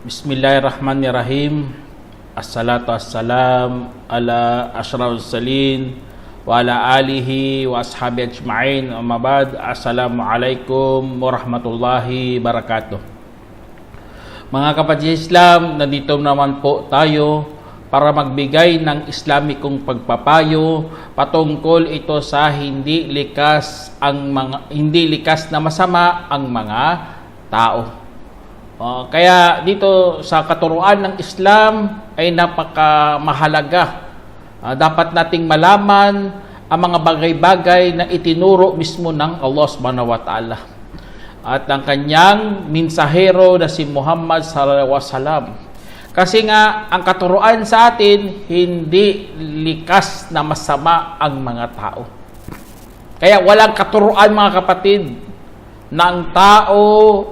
Bismillahirrahmanirrahim. Assalatu assalam ala asyrafil salin wa ala alihi wa ashabi ajma'in. Amma ba'd. Assalamualaikum warahmatullahi wabarakatuh. Mga kapatid Islam, nandito naman po tayo para magbigay ng Islamikong pagpapayo patungkol ito sa hindi likas na masama ang mga tao. Kaya dito sa katuruan ng Islam ay napakamahalaga. Dapat nating malaman ang mga bagay-bagay na itinuro mismo ng Allah Subhanahu wa Ta'ala at ang kanyang minsahero na si Muhammad sallallahu alaihi wasallam. Kasi nga ang katuruan sa atin, hindi likas na masama ang mga tao. Kaya walang katuruan, mga kapatid, na ang tao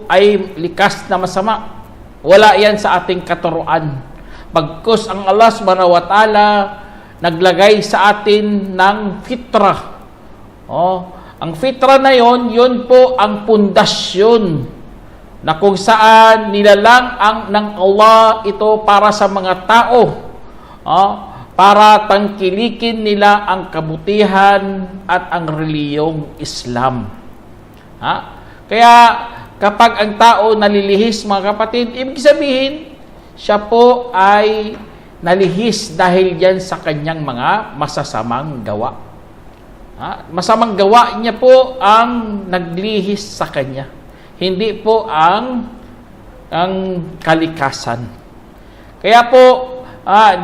ay likas na masama. Wala yan sa ating katuruan. Bagkus ang Allah Subhanahu wa Ta'ala naglagay sa atin ng fitrah. Ang fitrah na yun po ang pundasyon na kung saan nilalang ng Allah ito para sa mga tao. Para tangkilikin nila ang kabutihan at ang reliyong Islam. Kaya kapag ang tao nalilihis, mga kapatid, ibig sabihin, siya po ay nalihis dahil yan sa kanyang mga masasamang gawa. Masamang gawa niya po ang naglihis sa kanya. Hindi po ang kalikasan. Kaya po,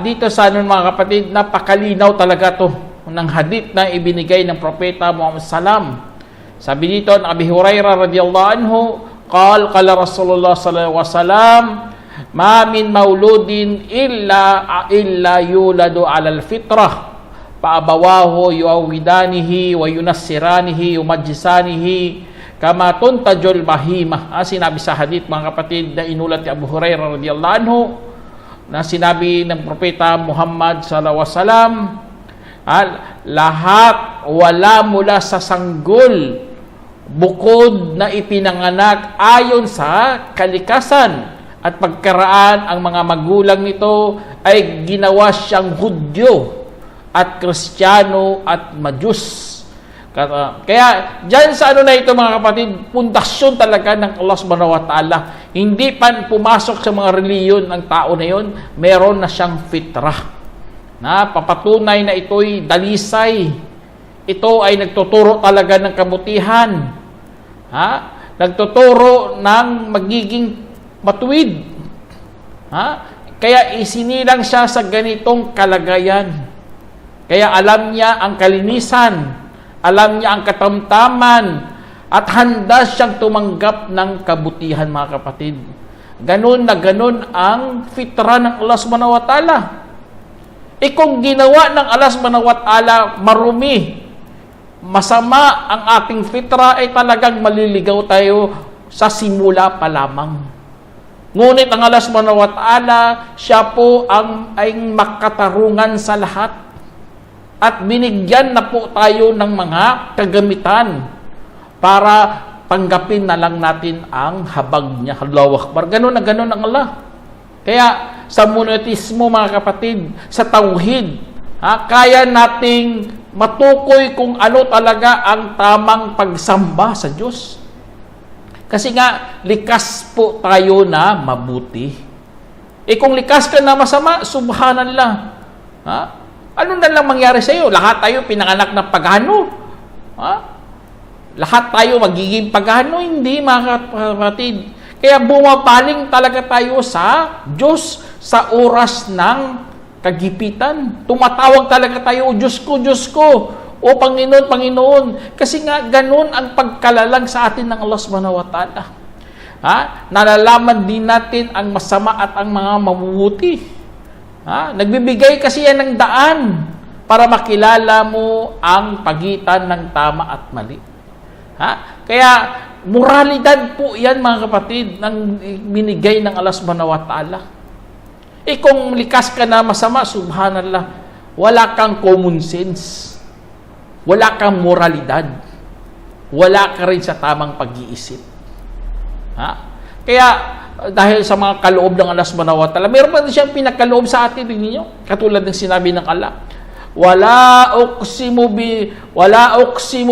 dito sa mga kapatid, napakalinaw talaga to ng hadith na ibinigay ng Propeta Muhammad sallam. Sabi dito ng Abi Hurairah radhiyallahu anhu, qala Rasulullah sallallahu alaihi wasallam, ma min mauludin illa yuladu 'alal fitrah, fa abawahu yuawidanihi wa yunassiranihi yumajjisanihi kama tuntajul bahimah. Sinabi sa hadith, mga kapatid, na inulat ni Abu Hurairah radhiyallahu anhu, na sinabi ng Propeta Muhammad sallallahu alaihi wasallam, lahat wala mula sa sanggol bukod na ipinanganak ayon sa kalikasan at pagkaraan, ang mga magulang nito ay ginawa siyang Hudyo at Kristiyano at Majus. Kaya dyan sa na ito, mga kapatid, pundasyon talaga ng Allah Subhanahu wa Ta'ala. Hindi pa pumasok sa mga reliyon ng tao na yon, meron na siyang fitrah na papatunay na ito'y dalisay. Ito ay nagtuturo talaga ng kabutihan. Nagtuturo ng magiging matuwid. Kaya isinilang siya sa ganitong kalagayan. Kaya alam niya ang kalinisan, alam niya ang katamtaman, at handa siyang tumanggap ng kabutihan, mga kapatid. Ganun na ganun ang fitra ng Allah Subhanahu wa Ta'ala. Kung ginawa ng Allah Subhanahu wa Ta'ala marumi, masama ang ating fitra, ay talagang maliligaw tayo sa simula pa lamang. Ngunit ang Allah Subhanahu wa Ta'ala, siya po ay makatarungan sa lahat. At binigyan na po tayo ng mga kagamitan para tanggapin na lang natin ang habag niya. Allahu Akbar. Ganun na ganun ang Allah. Kaya sa monoteismo, mga kapatid, sa tauhid, kaya nating matukoy kung ano talaga ang tamang pagsamba sa Diyos. Kasi nga, likas po tayo na mabuti. Kung likas ka na masama, subhanallah. Ano na lang mangyari sa iyo? Lahat tayo pinanganak ng pagano. Lahat tayo magiging pagano? Hindi, mga kapatid. Kaya bumabaling talaga tayo sa Diyos sa oras ng kagipitan. Tumatawag talaga tayo, Diyos ko, o Panginoon, Panginoon. Kasi nga, ganun ang pagkalalang sa atin ng Allah Subhanahu wa Ta'ala. Nalalaman din natin ang masama at ang mga mabubuti. Nagbibigay kasi yan ng daan para makilala mo ang pagitan ng tama at mali. Kaya moralidad po yan mga kapatid, ng binigay ng Allah subhanahu wa ta'ala. Kung likas ka na masama, subhanallah, wala kang common sense, wala kang moralidad, wala ka rin sa tamang pag-iisip. Kaya, dahil sa mga kaloob ng Allah subhanahu wa ta'ala, meron pa din siyang pinagkaloob sa atin, ninyo, katulad ng sinabi ng Allah, wala uqsimu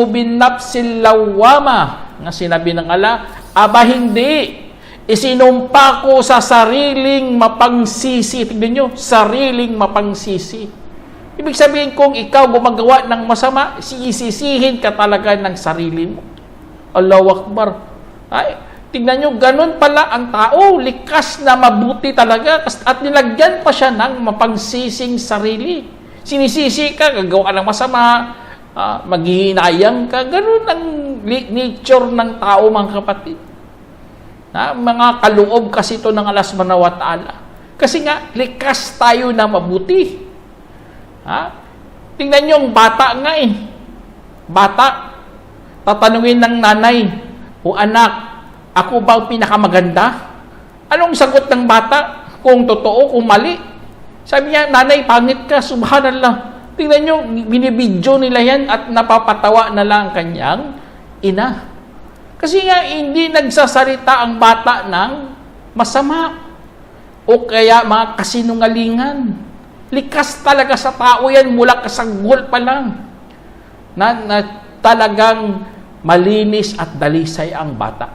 bin nafsil lawwama, nga sinabi ng Allah, aba hindi, isinumpa ko sa sariling mapangsisi. Tignan nyo, sariling mapangsisi. Ibig sabihin, kung ikaw gumagawa ng masama, sisisihin ka talaga ng sarili mo. Allahu Akbar. Ay, tignan nyo, ganun pala ang tao, likas na mabuti talaga, at nilagyan pa siya ng mapangsising sarili. Sinisisi ka, gagawa ka ng masama, maghihinayang ka, ganun ang nature ng tao, mga kapatid. Mga kaloob kasi ito ng Allah subhanahu wa ta'ala. Kasi nga, likas tayo na mabuti. Tingnan nyo, yung bata nga Bata, tatanungin ng nanay, o anak, ako ba ang pinakamaganda? Anong sagot ng bata? Kung totoo, kung mali? Sabi niya, nanay, pangit ka, subhanallah. Tingnan nyo, binibidyo nila yan at napapatawa na lang ang kanyang ina. Kasi nga, hindi nagsasalita ang bata ng masama o kaya mga kasinungalingan. Likas talaga sa tao yan, mula kasanggol pa lang. Na talagang malinis at dalisay ang bata.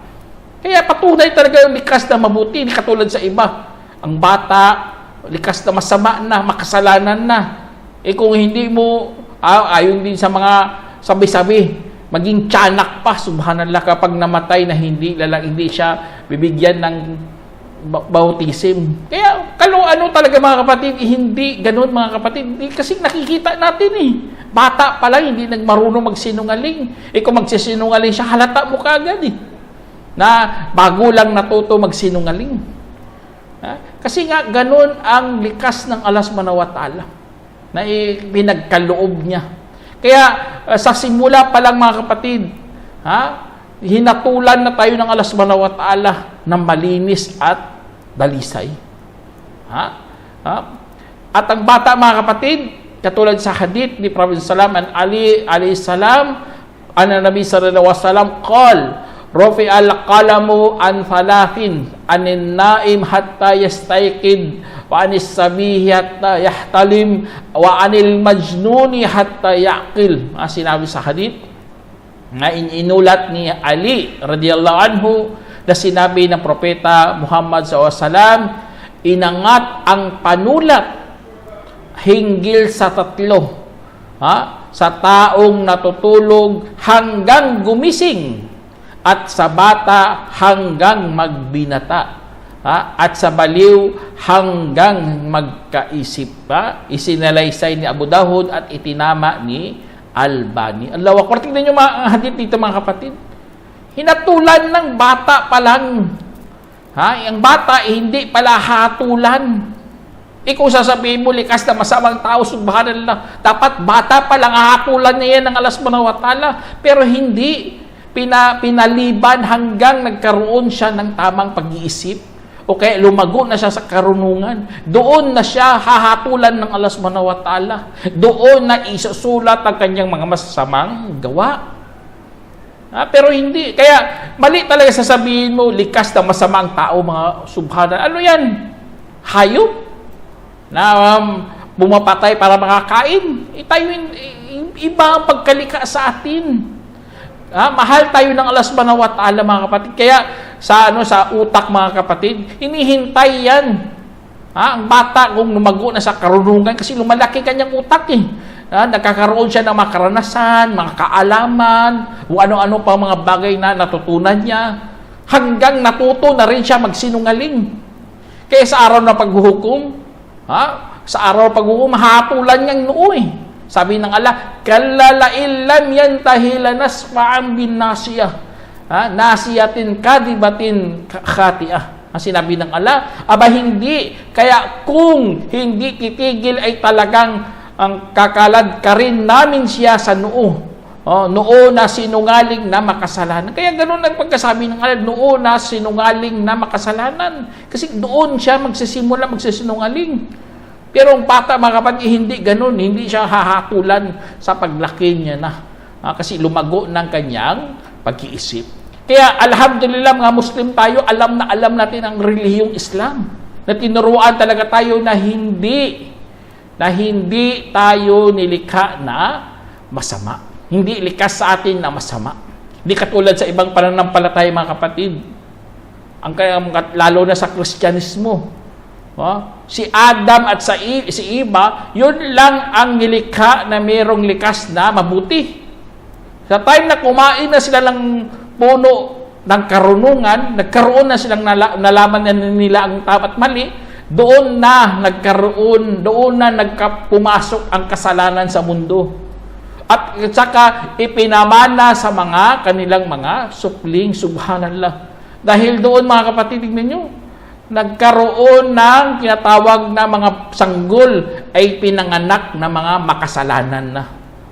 Kaya patunay talaga yung likas na mabuti, hindi katulad sa iba. Ang bata, likas na masama na, makasalanan na. Kung hindi mo, ayon din sa mga sabi-sabi, maging tiyanak pa, subhanallah, kapag namatay na hindi siya bibigyan ng bautism. Kaya, ano talaga mga kapatid, hindi ganun mga kapatid. Kasi nakikita natin Bata pa lang, hindi nagmarunong magsinungaling. Kung magsisinungaling siya, halata mo kaagad na bago lang natuto magsinungaling. Kasi nga, ganun ang likas ng Allah subhanahu wa ta'ala na pinagkaloob niya. Kaya, sa simula pa lang mga kapatid, hinatulan na tayo ng Allah subhanahu wa ta'ala na malinis at dalisay. At ang bata mga kapatid, katulad sa hadith ni Prophet Sallam and Ali alayhi salam, Nabi sallallahu alaihi wasallam qal Rafi al-qalamu an thalathin anin naim hatta yastayqid wa anis sabihi hatta yahtalim wa anil majnuni hatta yaqil. Sinabi sa hadith na inulat ni Ali radhiyallahu anhu na sinabi ng propeta Muhammad sallallahu alaihi wasallam, inangat ang panulat hinggil sa tatlo, sa taong natutulog hanggang gumising, at sa bata hanggang magbinata, at sa baliw hanggang magkaisip. Isinalaysay ni Abu Dawud at itinama ni Albani. Allahu Akbar. Tingnan nyo mga hadith dito mga kapatid. Hinatulan ng bata pa lang. Ang bata hindi pala hatulan. Kung sasabihin mo, likas na masamang tao, subhanallah, dapat bata pa lang hatulan niya ng Allah subhanahu wa ta'ala. Pero hindi. Pinaliban hanggang nagkaroon siya ng tamang pag-iisip. O kaya lumago na siya sa karunungan. Doon na siya hahatulan ng Allah subhanahu wa ta'ala. Doon na isusulat ang kanyang mga masasamang gawa. Pero hindi. Kaya mali talaga sasabihin mo, likas na masamang tao, mga subhanallah. Ano yan? Hayop? Na bumapatay para makakain. Iba ang pagkalika sa atin. Mahal tayo ng Allah subhanahu wa ta'ala mga kapatid. Kaya sa utak mga kapatid, hinihintay yan. Ang bata kung lumago na sa karunungan kasi lumalaki kanyang utak nagkakaroon siya ng mga karanasan, mga kaalaman, o ano-ano pa mga bagay na natutunan niya, hanggang natuto na rin siya magsinungaling. Kaya sa araw na paghuhukom, sa araw ng paghuhukom, hatulan niyang noo Sabi ng Allah, kallala illam yantahi lanasfa'an bin nasiyah. Nasiyatin kadibatin khati'ah. Ang sinabi ng Allah, aba hindi. Kaya kung hindi titigil ay talagang ang kakalad ka rin namin siya sa noo. Noon na sinungaling na makasalanan. Kaya ganun ang pagkasabi ng Allah, noon na sinungaling na makasalanan. Kasi doon siya magsisinungaling. Pero ang bata, mga kapatid, hindi ganun. Hindi siya hahatulan sa paglaki niya na. Kasi lumago ng kanyang pag-iisip. Kaya alhamdulillah mga Muslim tayo, alam natin ang relihiyong Islam. Na tinuruan talaga tayo na hindi tayo nilikha na masama. Hindi likas sa atin na masama. Hindi katulad sa ibang pananampalataya, mga kapatid. Lalo na sa Kristyanismo. Si Adam at si Eva, yun lang ang nilikha na mayroong likas na mabuti. Sa time na kumain na sila ng puno ng karunungan, nagkaroon na silang nalaman na nila ang tama at mali, doon na pumasok ang kasalanan sa mundo. At saka ipinamana sa kanilang mga supling, subhanallah. Dahil doon, mga kapatid, tingnan nyo, nagkaroon ng tinatawag na mga sanggol ay pinanganak na mga makasalanan na.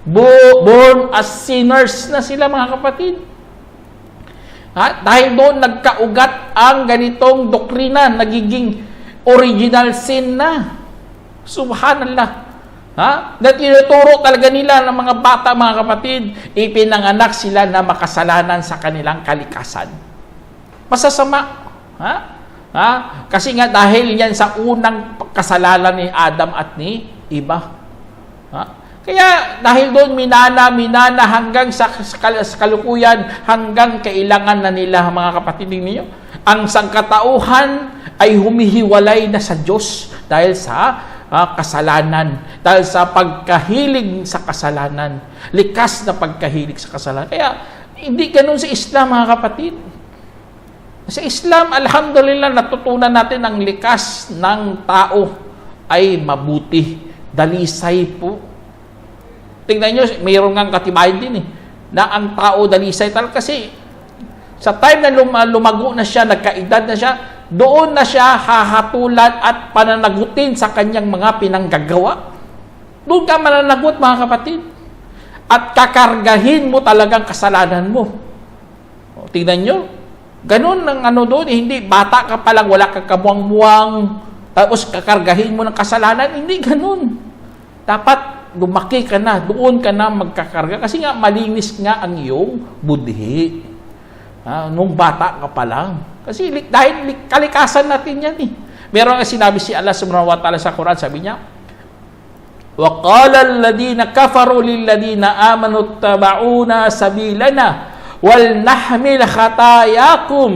Born as sinners na sila, mga kapatid. Dahil doon nagkaugat ang ganitong doktrina, nagiging original sin na. Subhanallah. Na tinuturo talaga nila ng mga bata, mga kapatid, ipinanganak sila na makasalanan sa kanilang kalikasan. Masasama. Kasi nga dahil yan sa unang kasalanan ni Adam at ni Eva. Kaya dahil doon minana hanggang sa kalukuyan, hanggang kailangan na nila, mga kapatid ninyo, ang sangkatauhan ay humihiwalay na sa Diyos dahil sa kasalanan, dahil sa pagkahilig sa kasalanan, likas na pagkahilig sa kasalanan. Kaya hindi ganun sa Islam, mga kapatid. Sa Islam, alhamdulillah, natutunan natin ang likas ng tao ay mabuti, dalisay po. Tingnan nyo, mayroon ngang katibayan din na ang tao dalisay talaga. Kasi sa time na lumago na siya, nagkaedad na siya, doon na siya hahatulan at pananagutin sa kanyang mga pinanggagawa. Doon ka mananagot, mga kapatid. At kakargahin mo talagang kasalanan mo. Tingnan nyo, ganun ang doon, hindi bata ka pa lang, wala kang kamuang-muang, tapos kakargahin mo ng kasalanan, hindi ganun. Dapat lumaki ka na, doon ka na magkakarga, kasi nga malinis nga ang iyong budhi. Nung bata ka pa lang. Kasi dahil kalikasan natin yan Meron nga sinabi si Allah subhanahu wa ta'ala sa Quran, sabi niya, وَقَالَ الَّذِينَ كَفَرُوا لِلَّذِينَ آمَنُوا اتَّبَعُونَا سَبِيلَنَا وَلْنَحْمِلْ خَطَايَاكُمْ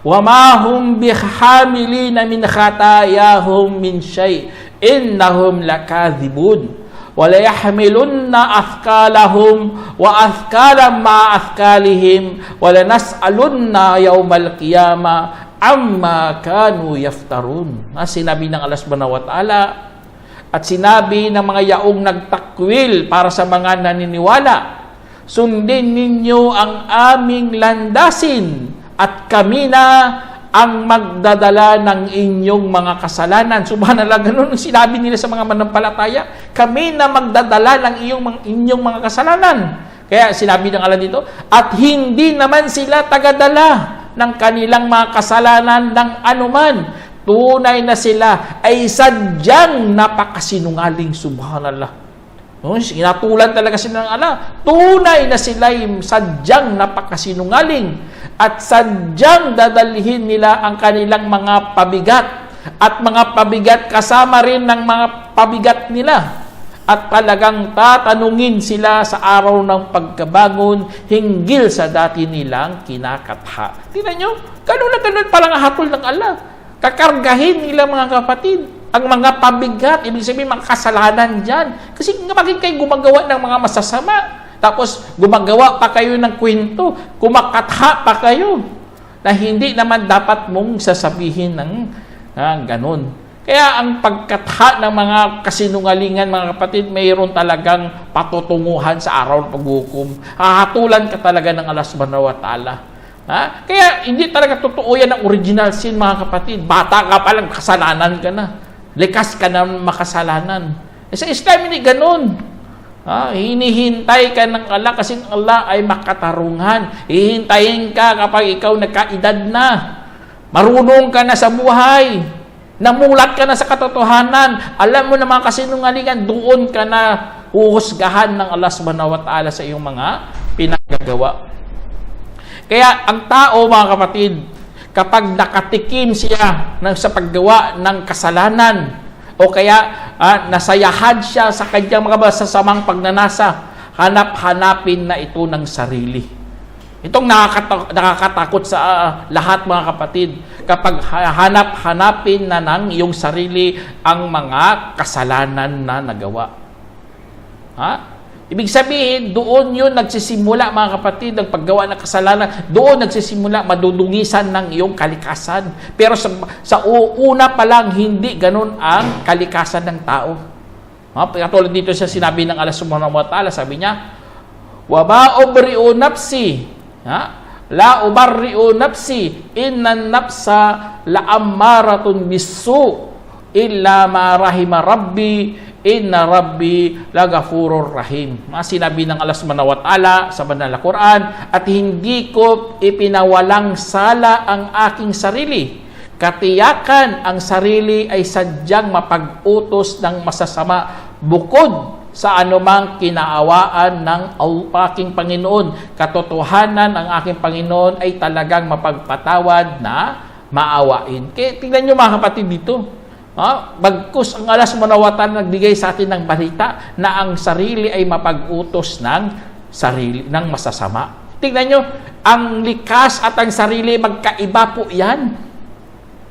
وَمَا هُمْ بِحَامِلِينَ مِنْ خَطَايَاهُمْ مِنْ شَيْءٍ إِنَّهُمْ لَكَاذِبُونَ وَلَيَحْمِلُنَّ أَثْقَالَهُمْ وَأَثْقَالًا مَعَ أَثْقَالِهِمْ وَلَنَسْأَلُنَّ يَوْمَ الْقِيَامَةِ عَمَّا كَانُوا يَفْتَرُونَ. Sinabi ng Allah subhanahu wa ta'ala, at sinabi ng mga yaong nagtakwil para sa mga naniniwala, sundin ninyo ang aming landasin at kami na ang magdadala ng inyong mga kasalanan. Subhanallah, ganun ang sinabi nila sa mga manampalataya. Kami na magdadala ng inyong mga kasalanan. Kaya sinabi ng Allah dito, at hindi naman sila tagadala ng kanilang mga kasalanan ng anuman. Tunay na sila ay sadyang napakasinungaling. Subhanallah. Inatulan talaga sila ng Allah. Tunay na sila ay sadyang napakasinungaling. At sadyang dadalhin nila ang kanilang mga pabigat. At mga pabigat kasama rin ng mga pabigat nila. At talagang tatanungin sila sa araw ng pagkabangon hinggil sa dati nilang kinakatha. Tingnan nyo, ganun na ganun palang hatol ng Allah. Kakargahin nila, mga kapatid, ang mga pabigat, ibig sabihin mga kasalanan dyan. Kasi bakit kayo gumagawa ng mga masasama? Tapos gumagawa pa kayo ng kwento, kumakatha pa kayo, na hindi naman dapat mong sasabihin ng ganun. Kaya ang pagkatha ng mga kasinungalingan, mga kapatid, mayroon talagang patutunguhan sa araw ng paghukom. Hahatulan ka talaga ng Allah subhanahu wa ta'ala. Kaya hindi talaga totoo yan ang original sin, mga kapatid. Bata ka pa lang, kasalanan ka na. Likas ka na makasalanan. Sa Islam, hindi ganun. Hinihintay ka ng Allah kasi Allah ay makatarungan. Hihintayin ka kapag ikaw nagkaedad na. Marunong ka na sa buhay. Namulat ka na sa katotohanan. Alam mo na mga kasinungalingan, doon ka na uhusgahan ng Allah subhanahu wa ta'ala sa iyong mga pinagagawa. Kaya ang tao, mga kapatid, kapag nakatikim siya sa paggawa ng kasalanan, o kaya nasayahan siya sa kanyang mga masasamang pagnanasa, hanap-hanapin na ito ng sarili. Itong nakakatakot sa lahat, mga kapatid, kapag hanap-hanapin na ng iyong sarili ang mga kasalanan na nagawa. Ibig sabihin, doon yun nagsisimula, mga kapatid, ang paggawa ng kasalanan. Doon nagsisimula, madudungisan ng iyong kalikasan. Pero sa una pa lang, hindi ganun ang kalikasan ng tao. Katulad dito sa sinabi ng Allah subhanahu wa ta'ala, sabi niya, "Wama ubri'u nafsi, la ubarri'u nafsi, innan nafsa la'ammaratun bisu, illa ma rahima rabbi, inna rabbi lagafurur rahim." Sinabi ng Allah subhanahu wa ta'ala sa banal na Quran, "At hindi ko ipinawalang sala ang aking sarili. Katiyakan ang sarili ay sadyang mapag-utos ng masasama bukod sa anumang kinaawaan ng aking Panginoon. Katotohanan ang aking Panginoon ay talagang mapagpatawad na maawain." Kaya tingnan nyo, mga kapatid, dito. Bagkus ang Allah subhanahu wa ta'ala nagbigay sa atin ng balita na ang sarili ay mapag-utos ng masasama. Tingnan nyo, ang likas at ang sarili, magkaiba po yan.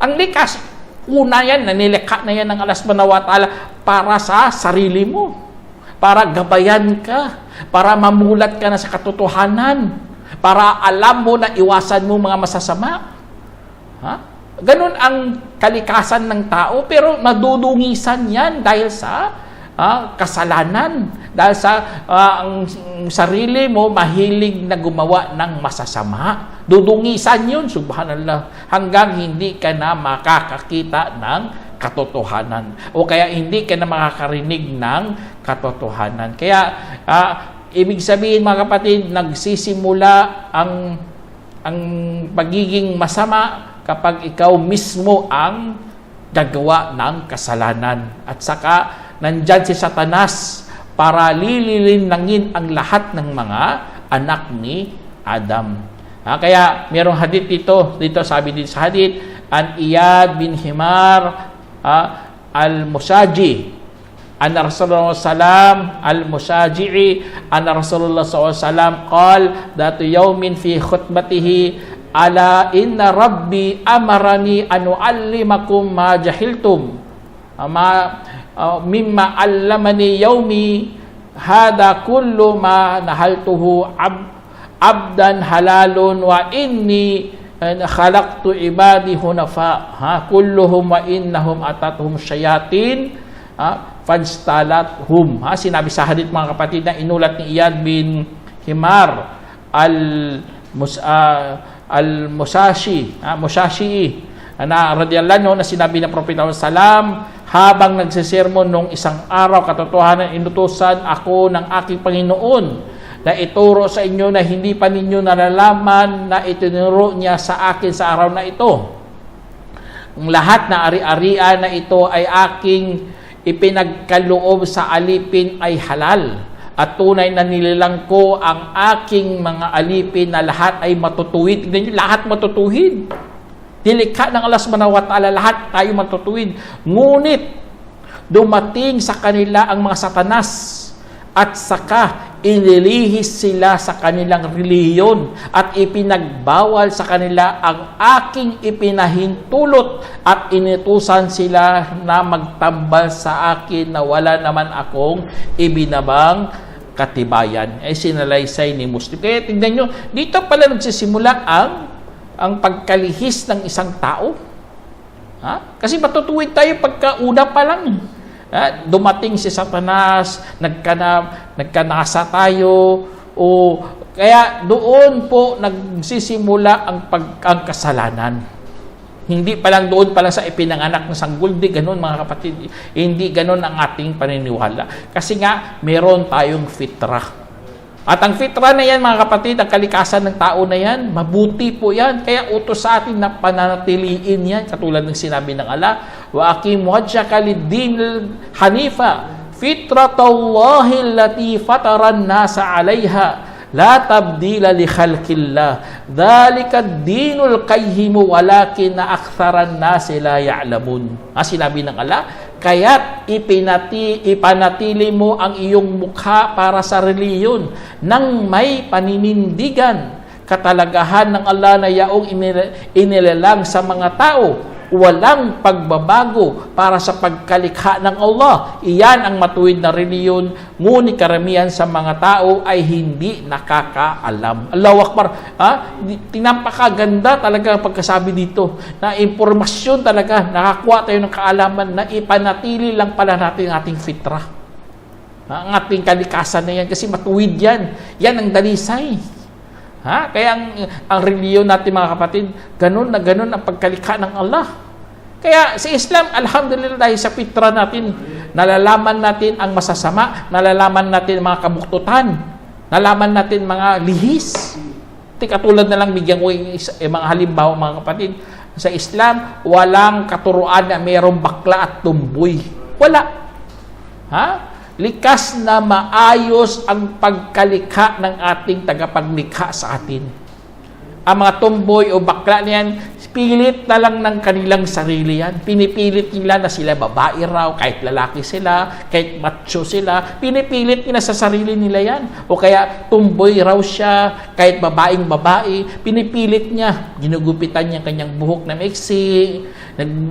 Ang likas, una yan, nanilikha na yan ng Allah subhanahu wa ta'ala para sa sarili mo. Para gabayan ka, para mamulat ka na sa katotohanan, para alam mo na iwasan mo mga masasama. Ganun ang kalikasan ng tao, pero madudungisan yan dahil sa kasalanan, dahil sa ang sarili mo mahilig na gumawa ng masasama. Dudungisan yun, subhanallah, hanggang hindi ka na makakakita ng katotohanan, o kaya hindi ka na makakarinig ng katotohanan. Kaya ibig sabihin, mga kapatid, nagsisimula ang pagiging masama kapag ikaw mismo ang gagawa ng kasalanan. At saka, nandyan si Satanas para lililinangin ang lahat ng mga anak ni Adam. Kaya, mayroong hadith dito sabi din sa hadith, an Iyad bin Himar al-Musaji, anna Rasulullah sallam al-Musaji'i, anna Rasulullah sallam qal, datu yawmin fi khutbatihi, ala inna rabbi amarani an uallimakum ma jahiltum mimma allamani yaumi hada kullu ma nahaltuhu abdan halalun wa inni khalaqtu ibadi hunafa kulluhum wa innahum atatuhum syayatin fajtalathum. Sinabi sa hadith, mga kapatid, na inulat ni Iyad bin Himar al-Musashi, na radiyallahu anhu, na sinabi ng Propeta salam, habang nagsisermon nung isang araw, katotohanan inutusan ako ng aking Panginoon na ituro sa inyo na hindi pa ninyo nalalaman na itinuro niya sa akin sa araw na ito. Ang lahat na ari-arian na ito ay aking ipinagkaloob sa alipin ay halal. At tunay na nilalang ko ang aking mga alipin na lahat ay matutuwid. Tignan nyo, lahat matutuwid. Nilikha ng Allah subhanahu wa ta'ala, lahat tayo matutuwid. Ngunit, dumating sa kanila ang mga Satanas at saka inilihis sila sa kanilang relihiyon at ipinagbawal sa kanila ang aking ipinahintulot at inutusan sila na magtambal sa akin na wala naman akong ibinabang katibayan. Sinalaysay ni Muslim. Kaya tignan nyo, dito pala nagsisimula ang pagkalihis ng isang tao. Kasi matutuwid tayo pagkauna pa lang. Dumating si Satanas, nagkanasa tayo, kaya doon po nagsisimula ang kasalanan. Hindi pa lang doon pa lang sa ipinanganak ng sanggol, di ganun mga kapatid. Hindi ganun ang ating paniniwala. Kasi nga, meron tayong fitrah. At ang fitrah na yan mga kapatid, ang kalikasan ng tao na yan, mabuti po yan. Kaya utos sa atin na pananatiliin yan. Katulad ng sinabi ng Allah, wa aqim wajhaka lid-din hanifa fitratallahi allati fataran nasa 'alayha. La tabdila li khalqillah. Dhalika ad-dinul qayyim walakin aktharan nasi la ya'lamun. Sinabi ng Allah, kaya't ipanatili mo ang iyong mukha para sa reliyon nang may paninindigan. Katalagahan ng Allah na yaong inilalang sa mga tao, walang pagbabago para sa pagkalikha ng Allah. Iyan ang matuwid na reliyon, ngunit karamihan sa mga tao ay hindi nakakaalam. Allahu Akbar. Tinapakaganda talaga ang pagkasabi dito na impormasyon talaga, nakakuha tayo ng kaalaman na ipanatili lang pala natin ating fitrah. Ang ating kalikasan na yan kasi matuwid yan. Yan ang dalisay. Kaya ang reliyon natin mga kapatid, ganun na ganun ang pagkalikha ng Allah. Kaya sa Islam, alhamdulillah dahil sa fitra natin, nalalaman natin ang masasama, nalalaman natin mga kabuktutan, nalaman natin mga lihis. Katulad na lang, bigyan ko yung mga halimbawa mga kapatid. Sa Islam, walang katuruan na mayroong bakla at tumboy. Wala. Likas na maayos ang pagkalikha ng ating tagapaglikha sa atin. Ang mga tumboy o bakla niyan, pilit na lang ng kanilang sarili yan. Pinipilit nila na sila babae raw, kahit lalaki sila, kahit macho sila. Pinipilit nila sa sarili nila yan. O kaya tumboy raw siya, kahit babaeng babae. Pinipilit niya. Ginugupitan niya kanyang buhok na maiksi.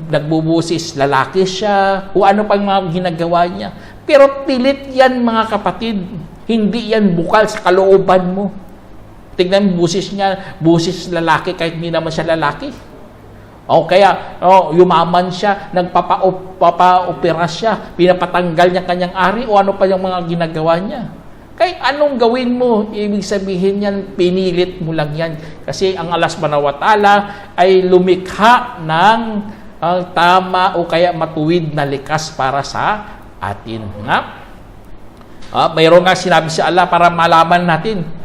Nagbubusis, lalaki siya. O ano pang mga ginagawa niya. Pero pilit yan mga kapatid. Hindi yan bukal sa kalooban mo. Tignan mo, busis niya, busis lalaki kahit hindi naman siya lalaki. O kaya, yumaman siya, nagpapa-opera siya, pinapatanggal niya kanyang ari, o ano pa yung mga ginagawa niya. Kahit anong gawin mo, ibig sabihin yan, pinilit mo lang yan. Kasi ang Allah subhanahu wa ta'ala ay lumikha ng tama o kaya matuwid na likas para sa atin. Mayroon nga sinabi si Allah para malaman natin.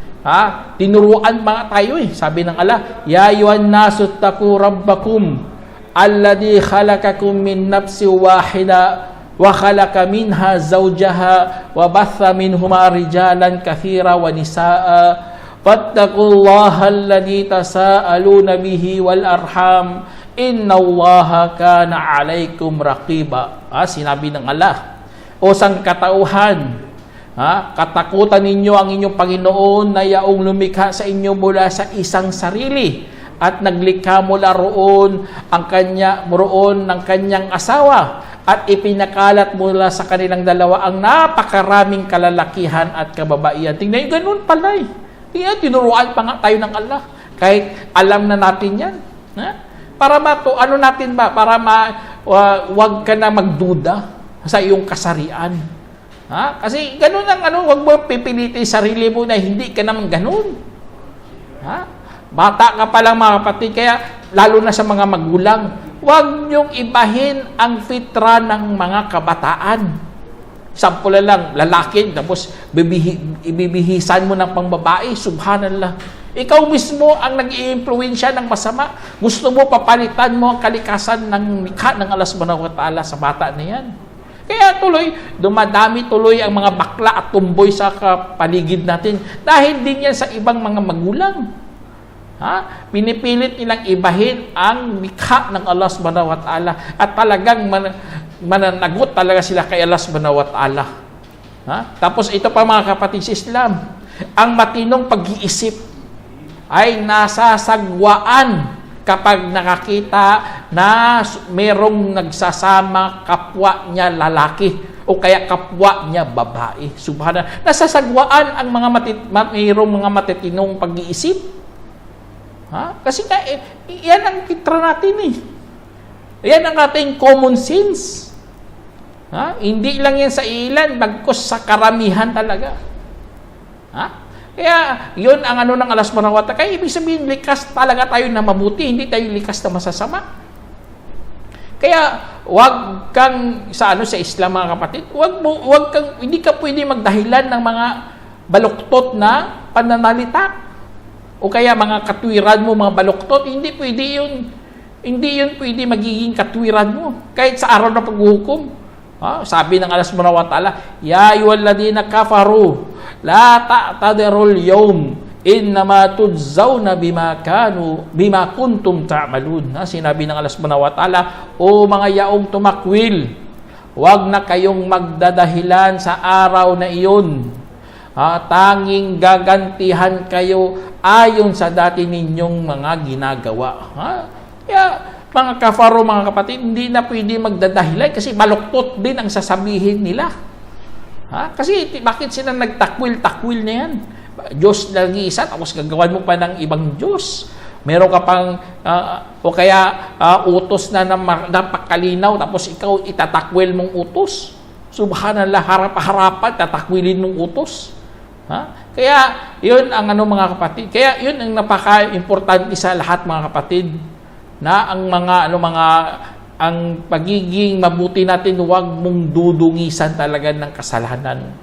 Tinuruan mga tayo Sabi ng Allah, ya ayyuhan nasu taqu rabbakum alladhi khalaqakum min nafsin wahida wa khalaqa minha zawjaha wa batha minhuma rijalan katsira wa nisaa fattaqullaha alladhi tasaaluna bihi wal arham innallaha kana 'alaykum raqiba. Sinabi ng Allah, o sangkatauhan, katakutan ninyo ang inyong Panginoon na yaong lumikha sa inyo mula sa isang sarili at naglikha mula roon ng kanyang asawa at ipinakalat mula sa kanilang dalawa ang napakaraming kalalakihan at kababaihan. Tingnan nyo, ganun pala Tingnan, tinuruan pa nga tayo ng Allah. Kahit alam na natin yan. Para natin ba? Para wag ka na magduda sa iyong kasarian. Kasi ganun wag mo pipilitin sarili mo na hindi ka naman ganun. Bata ka pa lang mga kapatid, kaya lalo na sa mga magulang, wag niyong ibahin ang fitra ng mga kabataan. Sample lang, lalaki, tapos ibibihisan mo ng pangbabae, subhanallah. Ikaw mismo ang nag-i-impluwensya ng masama. Gusto mo papalitan mo ang kalikasan ng likha ng Allah subhanahu wa ta'ala sa bata na yan. Kaya dumadami tuloy ang mga bakla at tumboy sa paligid natin dahil din yan sa ibang mga magulang. Pinipilit nilang ibahin ang likha ng Allah subhanahu wa ta'ala at talagang mananagot talaga sila kay Allah subhanahu wa ta'ala. Tapos ito pa mga kapatid sa Islam, ang matinong pag-iisip ay nasasagwaan kapag nakakita na merong nagsasama kapwa niya lalaki o kaya kapwa niya babae. Subhanallah. Nasasagwaan ang mayroong mga matitinong pag-iisip. Kasi yan ang fitra natin Yan ang ating common sense. Hindi lang yan sa ilan, bagkus sa karamihan talaga. Kaya, yun ang ng Allah subhanahu wa ta'ala. Kaya ibig sabihin, likas talaga tayo na mabuti, hindi tayo likas na masasama. Kaya wag kang sa Islam mga kapatid, hindi ka pwede magdahilan ng mga baluktot na pananalita. O kaya mga katwiran mo, mga baluktot, hindi pwede yun. Hindi yun pwede magiging katwiran mo. Kahit sa araw na paghuhukom. Sabi ng Allah subhanahu wa ta'ala, Ya ayyuhalladhina kafaru, la ta'tadirul yawm, innama tudzawna bima kuntum ta'malun. Sinabi ng Allah subhanahu wa ta'ala, o mga yaong tumakwil, huwag na kayong magdadahilan sa araw na iyon. Tanging gagantihan kayo ayon sa dati ninyong mga ginagawa. Kaya, mga kafaro, mga kapatid, hindi na pwede magdadahilan kasi baluktot din ang sasabihin nila. Kasi bakit sila nagtakwil-takwil na yan? Diyos na nag-iisa, tapos gagawan mo pa ng ibang Diyos. Meron ka pang, o kaya utos na napakalinaw, tapos ikaw itatakwil mong utos. Subhanallah, harap-harapan, tatakwilin mong utos. Kaya, yun ang mga kapatid. Kaya, yun ang napaka-importante sa lahat, mga kapatid. Na ang ang pagiging mabuti natin, huwag mong dudungisan talaga ng kasalanan.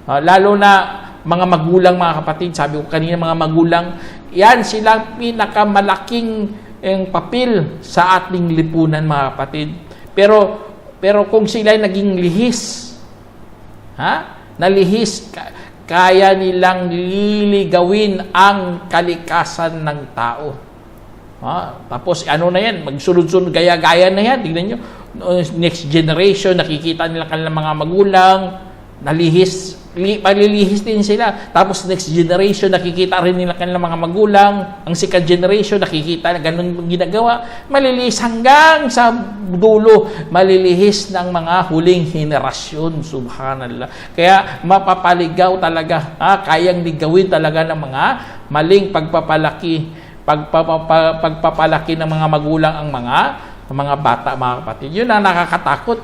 Lalo na mga magulang, mga kapatid, sabi ko kanina, mga magulang, yan silang pinakamalaking papel sa ating lipunan, mga kapatid. Pero kung sila naging lihis, nalihis, kaya nilang liligawin ang kalikasan ng tao. Tapos na yan, magsunod-sunod, gaya-gaya na yan. Tignan nyo, next generation, nakikita nila kanilang mga magulang, palilihis din sila. Tapos next generation, nakikita rin nila kanilang mga magulang. Ang second generation, nakikita na ganun ginagawa. Malilihis hanggang sa dulo, malilihis ng mga huling henerasyon. Subhanallah. Kaya mapapaligaw talaga, kayang ligawin talaga ng mga maling pagpapalaki ng mga magulang ang mga bata, mga kapatid. Yun ang nakakatakot.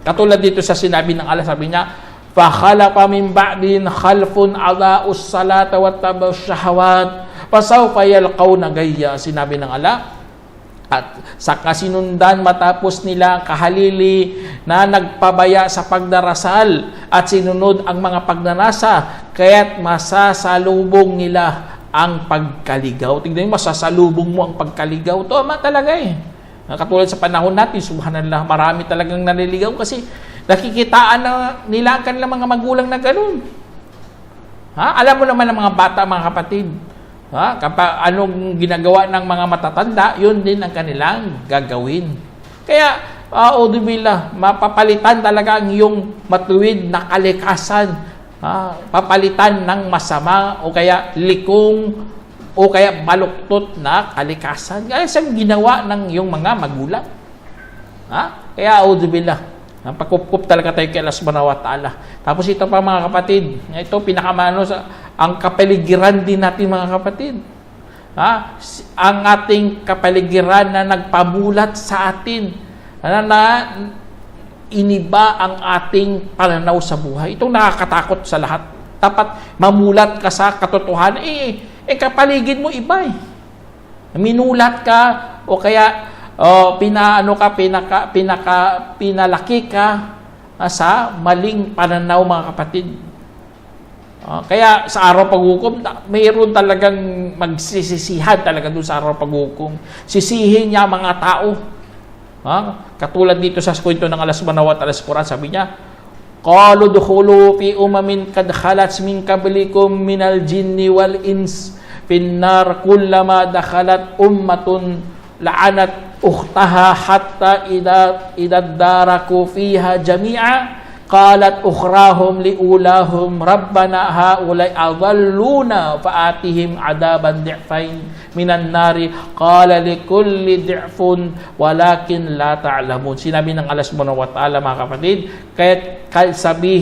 Katulad dito sa sinabi ng Allah, sabi niya, فَخَلَفَ مِنْ بَعْدِهِمْ خَلْفٌ أَضَاعُوا الصَّلَاةَ وَاتَّبَعُوا الشَّهَوَاتِ فَسَوْفَ يَلْقَوْنَ غَيًّا. Sinabi ng Allah, at sa kasinundan matapos nila kahalili na nagpabaya sa pagdarasal at sinunod ang mga pagnanasa, kaya't masasalubong nila ang pagkaligaw. Tignan mo, masasalubong mo ang pagkaligaw. Tama talaga Katulad sa panahon natin, subhanallah, marami talagang naliligaw kasi nakikitaan na nila ang kanilang mga magulang na gano'n. Alam mo naman ng mga bata, mga kapatid, kapag anong ginagawa ng mga matatanda, yun din ang kanilang gagawin. Kaya, audibillah, mapapalitan talaga ang iyong matuwid na kalikasan. Papalitan ng masama o kaya likong o kaya baluktot na kalikasan. Kaya siyang ginawa ng iyong mga magulang. Kaya audibillah, pagkup talaga tayo kay Allah subhanahu wa ta'ala. Tapos ito pa, mga kapatid, ito pinakamano ang kapaligiran din natin, mga kapatid. Ang ating kapaligiran na nagpamulat sa atin na iniba ang ating pananaw sa buhay. Itong nakakatakot sa lahat. Dapat mamulat ka sa katotohanan. Kapaligid mo iba Minulat ka o kaya pinalaki ka sa maling pananaw, mga kapatid. Kaya sa araw paghukom, mayroon talagang magsisisihan talaga doon sa araw paghukom. Sisihin niya mga tao. Katulad dito sa kwento ng Allah subhanahu wa ta'ala sa Quran, sabi niya, qalu dukhulu fi umamin kad khalat min qablikum minal jinni wal ins finnar kullama dakhalat ummatun la'anat ukhtaha hatta idha daraku fiha jami'a qalat ukhrahum liulahum rabbana haulai adalluna fa'atihim adaban di'fain minan nari qala likulli di'fun walakin la ta'lamun. Sinabi ng Allah subhanahu wa ta'ala, mga kapatid,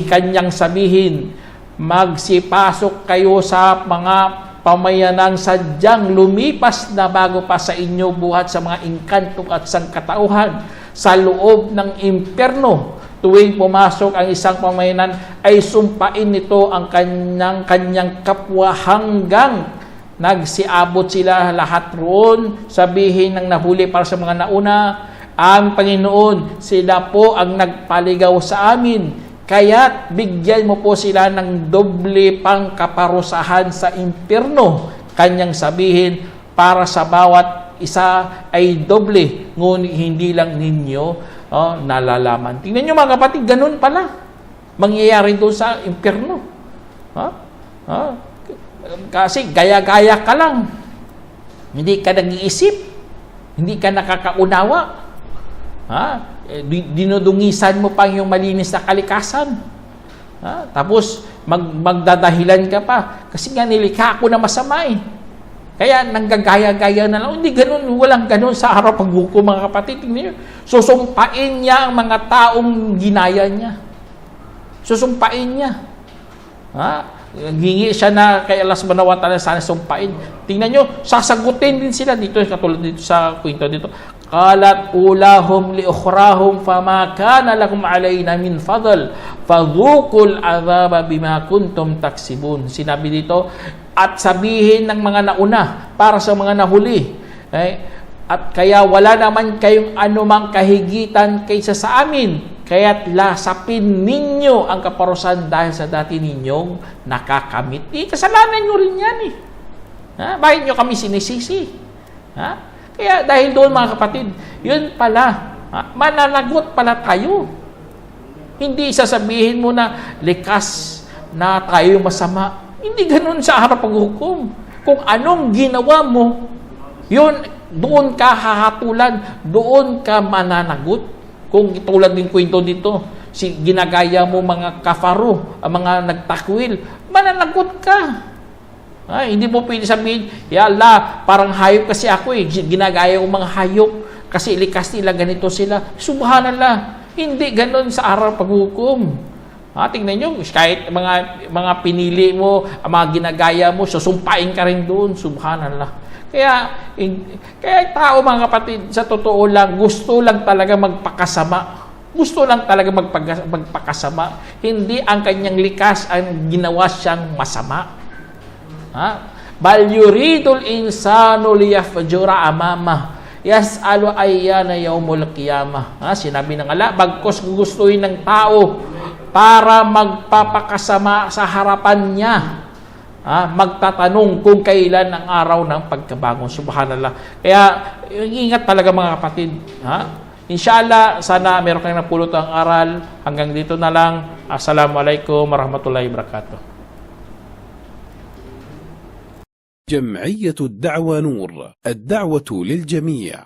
kanyang sabihin, magsipasok kayo sa mga pamayanang sadyang lumipas na bago pa sa inyo buhat sa mga inkanto at sangkatauhan sa loob ng impyerno. Tuwing pumasok ang isang pamayanan ay sumpain nito ang kanyang kapwa hanggang nagsiabot sila lahat roon. Sabihin ng nahuli para sa mga nauna, ang Panginoon, sila po ang nagpaligaw sa amin. Kaya't bigyan mo po sila ng doble pang kaparusahan sa impyerno. Kanyang sabihin, para sa bawat isa ay doble, ngunit hindi lang ninyo nalalaman. Tingnan nyo mga kapatid, ganun pala mangyayari doon sa impyerno. Kasi gaya-gaya ka lang. Hindi ka nag-iisip. Hindi ka nakakaunawa. Dinudungisan mo pa yung malinis na kalikasan. Tapos, magdadahilan ka pa. Kasi nga nilikha ako na masama eh. Kaya nanggagaya-gaya na lang. Hindi ganun, walang ganun sa harap pagbuko mga kapatid. Susumpain niya ang mga taong ginaya niya. Susumpain niya. Gingi siya na kay Allah subhanahu wa ta'ala sana sumpain. Tingnan nyo, sasagutin din sila dito, katulad dito sa kwento dito. Qalat ulahum li ukhrahum fama kana lakum alayna min fadl fadhuqul adhaba bima kuntum taksibun. Sinabi dito, at sabihin ng mga nauna para sa mga nahuli. At kaya wala naman kayong anumang kahigitan kaysa sa amin. Kaya't lasapin ninyo ang kaparusahan dahil sa dati ninyong nakakamit. Kasalanan nyo rin yan eh. Bakit nyo kami sinisisi? Kaya dahil doon mga kapatid, yun pala, mananagot pala tayo. Hindi sasabihin mo na likas na tayo masama. Hindi ganun sa harap paghukom. Kung anong ginawa mo, yun, doon ka hahatulan, doon ka mananagot. Kung tulad ng kwento dito, ginagaya mo mga kafaro, ang mga nagtakwil, mananagot ka. Hindi mo pwede sabihin, ya Allah, parang hayop kasi ako eh. Ginagaya ko mga hayop kasi likas nila, ganito sila. Subhanallah, hindi ganon sa araw paghukom. Tingnan nyo, kahit mga pinili mo, ang mga ginagaya mo, susumpain ka rin doon. Subhanallah. Kaya tao mga kapatid, sa totoo lang, gusto lang talaga magpakasama. Gusto lang talaga magpakasama. Hindi ang kanyang likas ang ginawa siyang masama. Bal yuridul insanu liyafjura amamah yas'alu ayyana yaumul qiyamah. Sinabi ng Allah, bagkos gugustuhin ng tao para magpapakasama sa harapan niya. Magtatanong kung kailan ang araw ng pagkabangon. Subhanallah. Kaya, ingat talaga mga kapatid. Inshallah, sana meron kayong napulot ang aral. Hanggang dito na lang. Assalamualaikum warahmatullahi wabarakatuh. جمعية الدعوة نور، الدعوة للجميع.